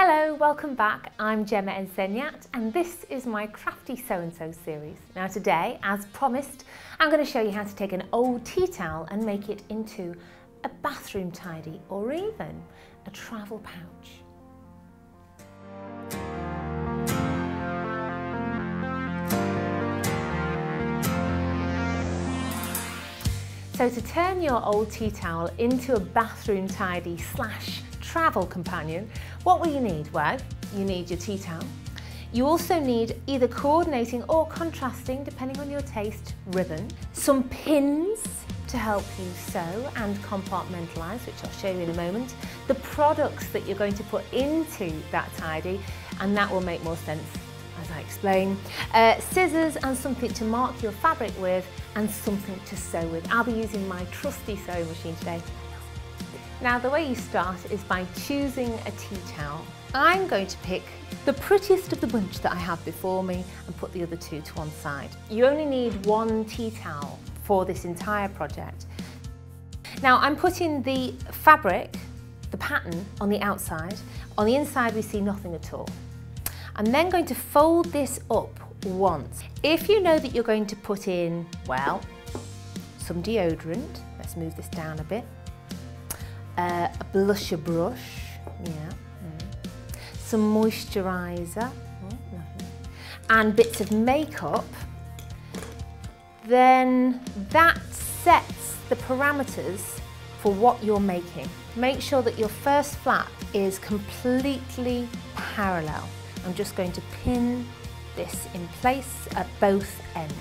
Hello, welcome back. I'm Gema Ensenat and this is my Crafty So-and-So series. Now today, as promised, I'm going to show you how to take an old tea towel and make it into a bathroom tidy or even a travel pouch. So to turn your old tea towel into a bathroom tidy / travel companion, what will you need? Well, you need your tea towel. You also need either coordinating or contrasting, depending on your taste, ribbon, some pins to help you sew and compartmentalise, which I'll show you in a moment, the products that you're going to put into that tidy, and that will make more sense as I explain, scissors and something to mark your fabric with, and something to sew with. I'll be using my trusty sewing machine today. Now the way you start is by choosing a tea towel. I'm going to pick the prettiest of the bunch that I have before me and put the other two to one side. You only need one tea towel for this entire project. Now I'm putting the fabric, the pattern, on the outside. On the inside we see nothing at all. I'm then going to fold this up once. If you know that you're going to put in, well, some deodorant, let's move this down a bit, a blusher brush, some moisturiser, and bits of makeup, then that sets the parameters for what you're making. Make sure that your first flap is completely parallel. I'm just going to pin this in place at both ends.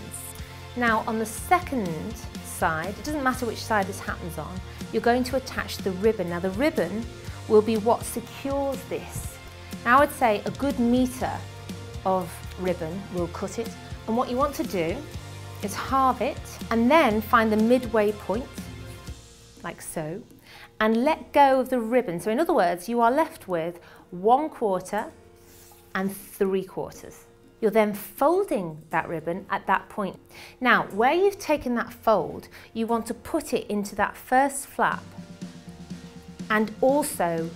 Now on the second side, it doesn't matter which side this happens on, you're going to attach the ribbon. Now the ribbon will be what secures this. Now I would say a good metre of ribbon will cut it, and what you want to do is halve it and then find the midway point, like so, and let go of the ribbon. So in other words, you are left with 1/4 and 3/4. You're then folding that ribbon at that point. Now, where you've taken that fold, you want to put it into that first flap and also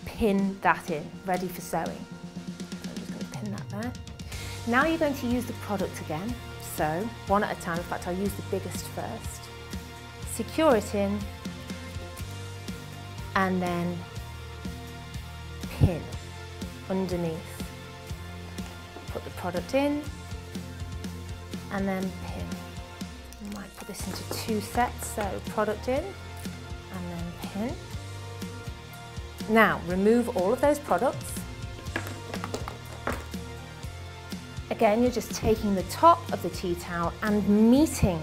pin that in, ready for sewing. So I'm just going to pin that there. Now you're going to use the product again. So, one at a time. In fact, I'll use the biggest first. Secure it in and then pin underneath. Put the product in and then pin. I might put this into 2 sets, so product in and then pin. Now remove all of those products. Again, you're just taking the top of the tea towel and meeting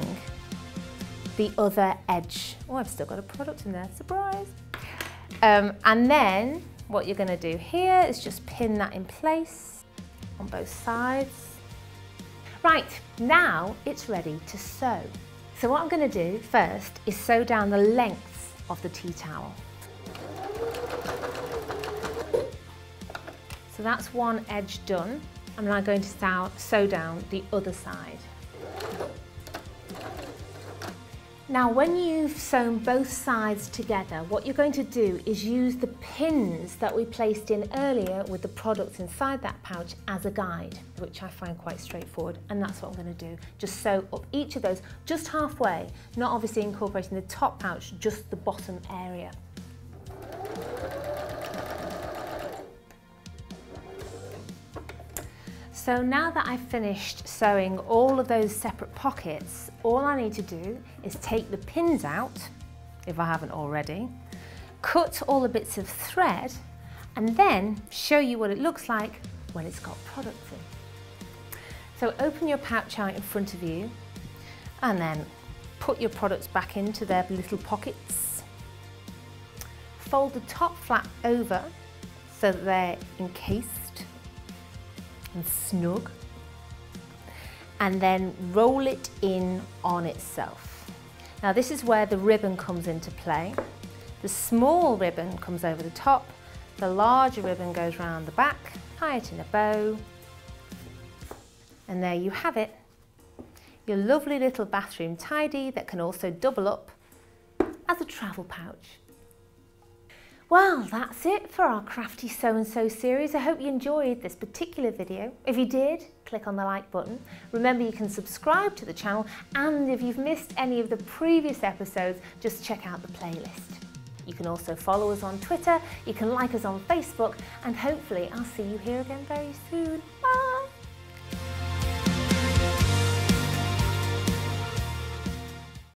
the other edge. Oh, I've still got a product in there, surprise! And then what you're going to do here is just pin that in place on both sides. Right, now it's ready to sew. So what I'm going to do first is sew down the length of the tea towel. So that's one edge done. I'm now going to sew down the other side. Now when you've sewn both sides together, what you're going to do is use the pins that we placed in earlier with the products inside that pouch as a guide, which I find quite straightforward, and that's what I'm going to do. Just sew up each of those just halfway, not obviously incorporating the top pouch, just the bottom area. So now that I've finished sewing all of those separate pockets, all I need to do is take the pins out, if I haven't already, cut all the bits of thread, and then show you what it looks like when it's got products in. So open your pouch out in front of you, and then put your products back into their little pockets. Fold the top flap over so that they're encased and snug, and then roll it in on itself. Now this is where the ribbon comes into play. The small ribbon comes over the top, the larger ribbon goes round the back, tie it in a bow, and there you have it, your lovely little bathroom tidy that can also double up as a travel pouch. Well, that's it for our Crafty So-and-So series. I hope you enjoyed this particular video. If you did, click on the like button. Remember, you can subscribe to the channel, and if you've missed any of the previous episodes, just check out the playlist. You can also follow us on Twitter, you can like us on Facebook, and hopefully I'll see you here again very soon. Bye!